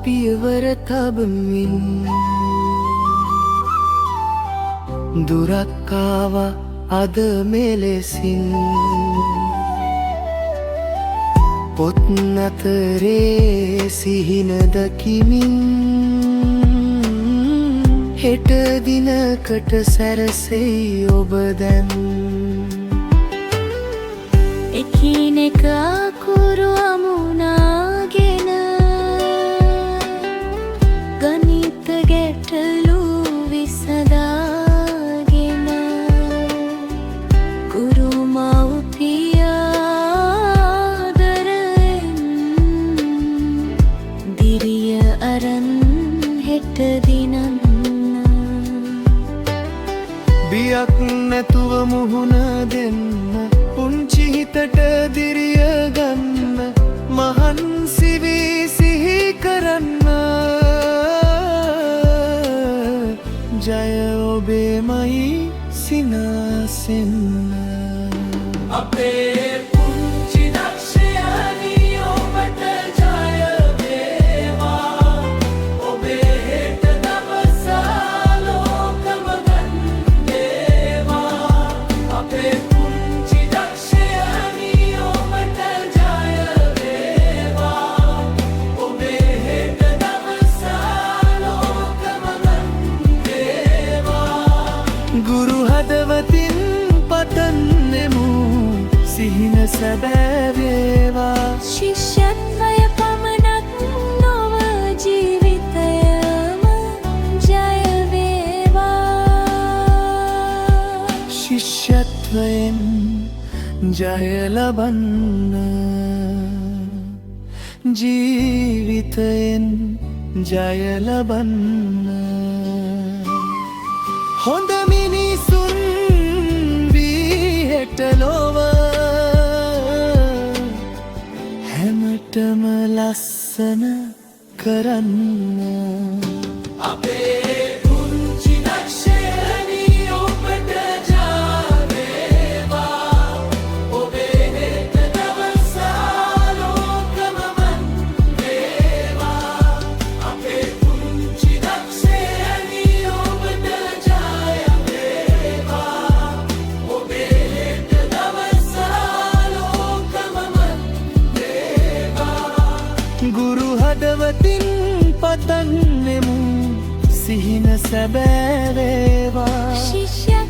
පියවර තබමින් දුරක් ආවා අද මෙලෙසින් පොත් අතරේ සිහින දකිමින් හෙට දිනකට සැරසෙයි ඔබ දැන් එකිනෙක අකුරු අමුණාගෙන ගණිත ගැටලු විසඳාගෙන ගුරු මව්පියාදරෙන් දිරිය අරන් හෙට දිනන්න බියක් නැතුව මුහුණ දෙන්න පුංචි හිතට දිරිය ගන්න මහන්සි වී සිහි කරන්න ජය ඔබේමයි සිනාසෙන්න අපේ පුංචි දක්ෂයානි ඔබට ජය වේවා ඔබේ හෙට දවස ලෝකම ගන්නේවා අපේ පුංචි දක්ෂයානි ඔබට ජය වේවා ඔබේ හෙට දවස ලෝකම ගන්නේවා ගුරු හදවතින් පතන්නෙමු සිහින සැබෑ වේවා ශිෂ්‍යත්වය පමණක් නොව ජීවිතයම ජය වේවා ශිෂ්‍යත්වයෙන් ජය ලබන්න ජීවිතයෙන් ජය ලබන්න හොඳ මිනිසුන් වී හෙට ලොව හැමතෙම ලස්සන කරන්න අපේ පුංචි දක්ෂයානි ඔබට ජය වේවා ඔබේ හෙට දවස ලෝකම වේවා අපේ පුංචි දක්ෂයානි ඔබට ජය වේවා ඔබේ හෙට දවස ලෝකම වේවා ගුරු හදවතින් පතන්නෙමු සිහින සැබෑ වේවා ශිෂ්‍ය